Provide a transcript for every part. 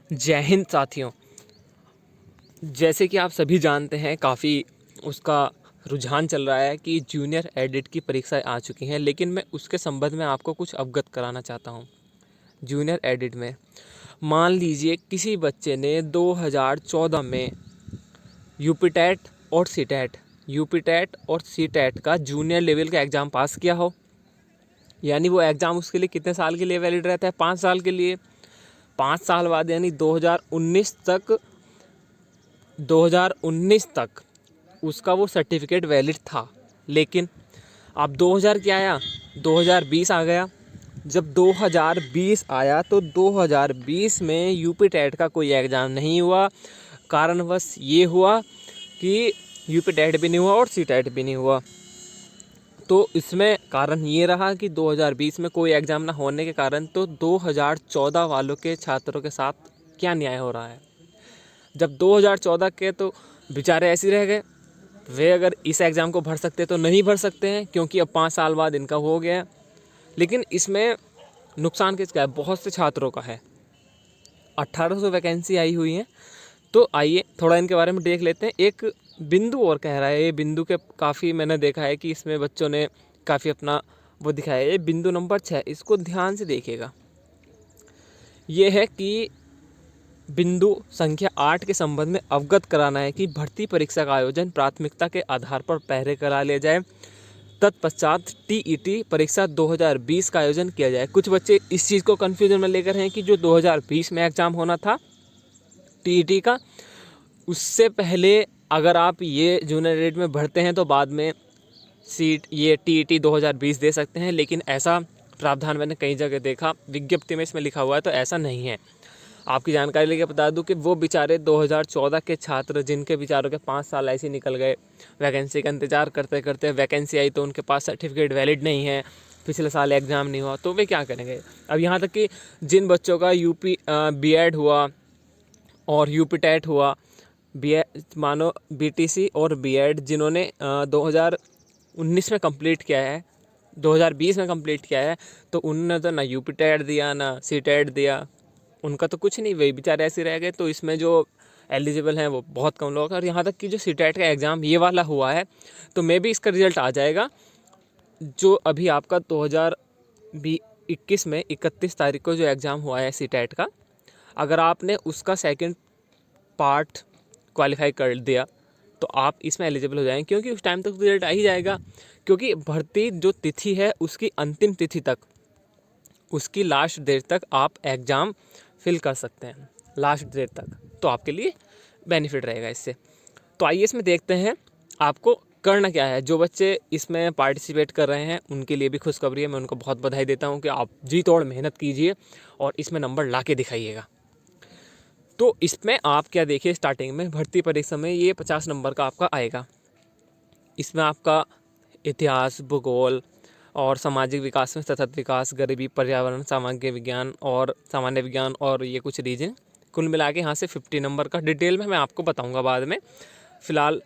जय हिंद साथियों। जैसे कि आप सभी जानते हैं, काफ़ी उसका रुझान चल रहा है कि जूनियर एडिट की परीक्षाएं आ चुकी हैं, लेकिन मैं उसके संबंध में आपको कुछ अवगत कराना चाहता हूं। जूनियर एडिट में मान लीजिए किसी बच्चे ने 2014 में यूपी टेट और सी टेट का जूनियर लेवल का एग्ज़ाम पास किया हो, यानी वो एग्ज़ाम उसके लिए कितने साल के लिए वैलिड रहता है? 5 साल के लिए। 5 साल बाद यानी 2019 तक उसका वो सर्टिफिकेट वैलिड था। लेकिन अब 2000 क्या आया, 2020 आ गया। जब 2020 आया तो 2020 में यूपी टेट का कोई एग्ज़ाम नहीं हुआ। कारणवश ये हुआ कि यूपी टेट भी नहीं हुआ और सी टेट भी नहीं हुआ। तो इसमें कारण ये रहा कि 2020 में कोई एग्ज़ाम ना होने के कारण तो 2014 वालों के छात्रों के साथ क्या न्याय हो रहा है। जब 2014 के तो बेचारे ऐसे रह गए, वे अगर इस एग्ज़ाम को भर सकते तो नहीं भर सकते हैं, क्योंकि अब 5 साल बाद इनका हो गया। लेकिन इसमें नुकसान किसका है? बहुत से छात्रों का है। 1800 वैकेंसी आई हुई हैं। तो आइए थोड़ा इनके बारे में देख लेते हैं। एक बिंदु और कह रहा है, ये बिंदु के काफ़ी मैंने देखा है कि इसमें बच्चों ने काफ़ी अपना वो दिखाया है। ये बिंदु नंबर 6, इसको ध्यान से देखिएगा। ये है कि बिंदु संख्या 8 के संबंध में अवगत कराना है कि भर्ती परीक्षा का आयोजन प्राथमिकता के आधार पर पहले करा लिया जाए, तत्पश्चात टीईटी परीक्षा 2020 का आयोजन किया जाए। कुछ बच्चे इस चीज़ को कन्फ्यूजन में लेकर हैं कि जो 2020 में एग्ज़ाम होना था टीईटी का, उससे पहले अगर आप ये जूनियर एडिट में भरते हैं तो बाद में ये टीईटी 2020 दे सकते हैं। लेकिन ऐसा प्रावधान मैंने कई जगह देखा, विज्ञप्ति में इसमें लिखा हुआ है, तो ऐसा नहीं है। आपकी जानकारी लेके बता दूं कि वो बेचारे 2014 के छात्र जिनके बेचारों के 5 साल ऐसे निकल गए, वैकेंसी का इंतज़ार करते करते वैकेंसी आई तो उनके पास सर्टिफिकेट वैलिड नहीं है, पिछले साल एग्ज़ाम नहीं हुआ, तो वे क्या करेंगे? अब यहाँ तक कि जिन बच्चों का बीएड हुआ और यूपी टेट हुआ, मानो बीटीसी और बीएड जिन्होंने 2019 में कंप्लीट किया है, 2020 में कंप्लीट किया है, तो उन्होंने तो ना यूपी टेट दिया ना सी टेट दिया, उनका तो कुछ नहीं, वही बेचारे ऐसे रह गए। तो इसमें जो एलिजिबल हैं वो बहुत कम लोग हैं। और यहाँ तक कि जो सी टेट का एग्ज़ाम ये वाला हुआ है, तो मे भी इसका रिजल्ट आ जाएगा। जो अभी आपका 2021 में 31 तारीख को जो एग्ज़ाम हुआ है सी टेट का, अगर आपने उसका सेकंड पार्ट क्वालिफाई कर दिया तो आप इसमें एलिजिबल हो जाएंगे, क्योंकि उस टाइम तक रिजल्ट आ ही जाएगा। क्योंकि भर्ती जो तिथि है उसकी अंतिम तिथि तक, उसकी लास्ट डेट तक आप एग्ज़ाम फिल कर सकते हैं, लास्ट डेट तक, तो आपके लिए बेनिफिट रहेगा इससे। तो आइए इसमें देखते हैं आपको करना क्या है। जो बच्चे इसमें पार्टिसिपेट कर रहे हैं उनके लिए भी खुशखबरी है, मैं उनको बहुत बधाई देता हूँ कि आप जी तोड़ मेहनत कीजिए और इसमें नंबर ला के दिखाइएगा। तो इसमें आप क्या देखिए, स्टार्टिंग में भर्ती परीक्षा में ये 50 नंबर का आपका आएगा। इसमें आपका इतिहास, भूगोल और सामाजिक विकास में सतत विकास, गरीबी, पर्यावरण, सामान्य विज्ञान और ये कुछ रीजन, कुल मिला के यहाँ से 50 नंबर का। डिटेल में मैं आपको बताऊंगा बाद में। फ़िलहाल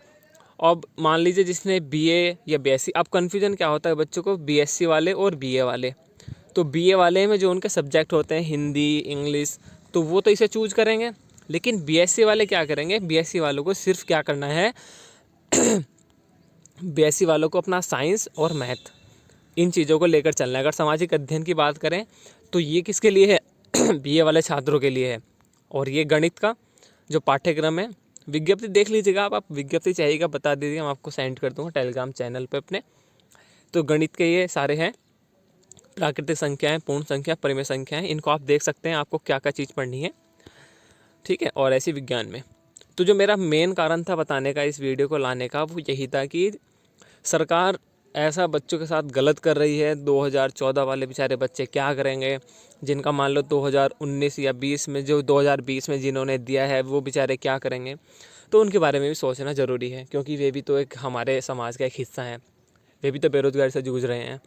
अब मान लीजिए जिसने बीए या बीएससी, अब कन्फ्यूजन क्या होता है बच्चों को, बीएससी वाले और बीए वाले। तो बीए वाले में जो उनके सब्जेक्ट होते हैं हिंदी, इंग्लिश, तो वो तो इसे चूज करेंगे। लेकिन बीएससी वाले क्या करेंगे? बीएससी वालों को सिर्फ क्या करना है, बीएससी वालों को अपना साइंस और मैथ, इन चीज़ों को लेकर चलना है। अगर सामाजिक अध्ययन की बात करें तो ये किसके लिए है? बीए वाले छात्रों के लिए है। और ये गणित का जो पाठ्यक्रम है, विज्ञप्ति देख लीजिएगा आप विज्ञप्ति चाहिएगा बता दीजिएगा, मैं आपको सेंड कर दूँगा टेलीग्राम चैनल पे अपने। तो गणित के ये सारे हैं, प्राकृतिक संख्याएं, पूर्ण संख्या, परिमेय संख्याएं, इनको आप देख सकते हैं आपको क्या क्या चीज़ पढ़नी है, ठीक है। और ऐसी विज्ञान में तो जो मेरा मेन कारण था बताने का, इस वीडियो को लाने का, वो यही था कि सरकार ऐसा बच्चों के साथ गलत कर रही है। 2014 वाले बेचारे बच्चे क्या करेंगे, जिनका मान लो 2019 या 20 में, जो 2020 में जिन्होंने दिया है, वो बेचारे क्या करेंगे? तो उनके बारे में भी सोचना ज़रूरी है, क्योंकि वे भी तो एक हमारे समाज का एक हिस्सा हैं, वे भी तो बेरोज़गारी से जूझ रहे हैं।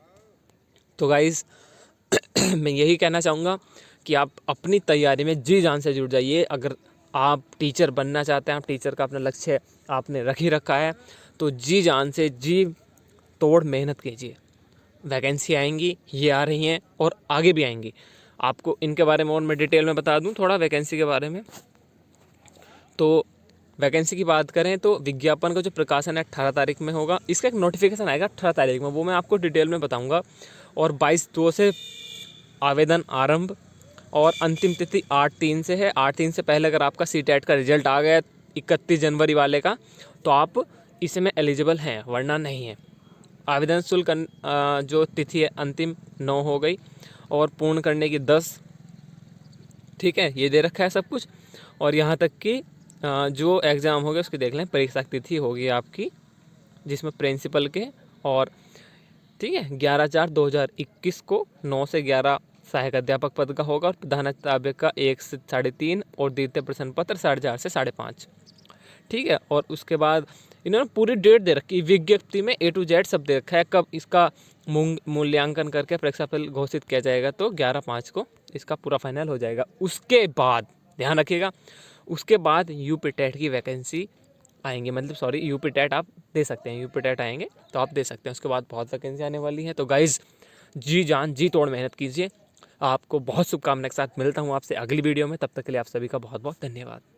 तो गाइज़ मैं यही कहना चाहूँगा कि आप अपनी तैयारी में जी जान से जुट जाइए। अगर आप टीचर बनना चाहते हैं, आप टीचर का अपना लक्ष्य आपने रख ही रखा है, तो जी जान से जी तोड़ मेहनत कीजिए। वैकेंसी आएंगी, ये आ रही हैं और आगे भी आएंगी। आपको इनके बारे में और मैं डिटेल में बता दूं थोड़ा वैकेंसी के बारे में। तो वैकेंसी की बात करें तो विज्ञापन का जो प्रकाशन है 18 तारीख में होगा। इसका एक नोटिफिकेशन आएगा 18 तारीख में, वो मैं आपको डिटेल में बताऊंगा। और 22/2 से आवेदन आरंभ और अंतिम तिथि 8/3 से है। 8/3 से पहले अगर आपका CTET का रिजल्ट आ गया 31 जनवरी वाले का, तो आप इसमें एलिजिबल हैं, वरना नहीं है। आवेदन शुल्क जो तिथि है अंतिम 9 हो गई और पूर्ण करने की 10। ठीक है, ये दे रखा है सब कुछ। और यहाँ तक कि जो एग्ज़ाम हो गया उसकी देख लें, परीक्षा की तिथि होगी आपकी जिसमें प्रिंसिपल के और ठीक है 11/4/2021 को 9 से 11 सहायक अध्यापक पद का होगा। और प्रधानाध्यापक का 1 से 3.5 और द्वितीय प्रश्न पत्र 4.5 से 5.5। ठीक है, और उसके बाद इन्होंने पूरी डेट दे रखी, विज्ञप्ति में A to Z सब दे रखा है कब इसका मूल्यांकन करके परीक्षा फल घोषित किया जाएगा। तो 11/5 को इसका पूरा फाइनल हो जाएगा। उसके बाद ध्यान रखिएगा, उसके बाद UP-TET की वैकेंसी आएंगे, मतलब सॉरी UP-TET आप दे सकते हैं, UP-TET आएंगे तो आप दे सकते हैं। उसके बाद बहुत वैकेंसी आने वाली है। तो गाइज़ जी जान जी तोड़ मेहनत कीजिए। आपको बहुत शुभकामनाएं के साथ मिलता हूँ आपसे अगली वीडियो में। तब तक के लिए आप सभी का बहुत बहुत धन्यवाद।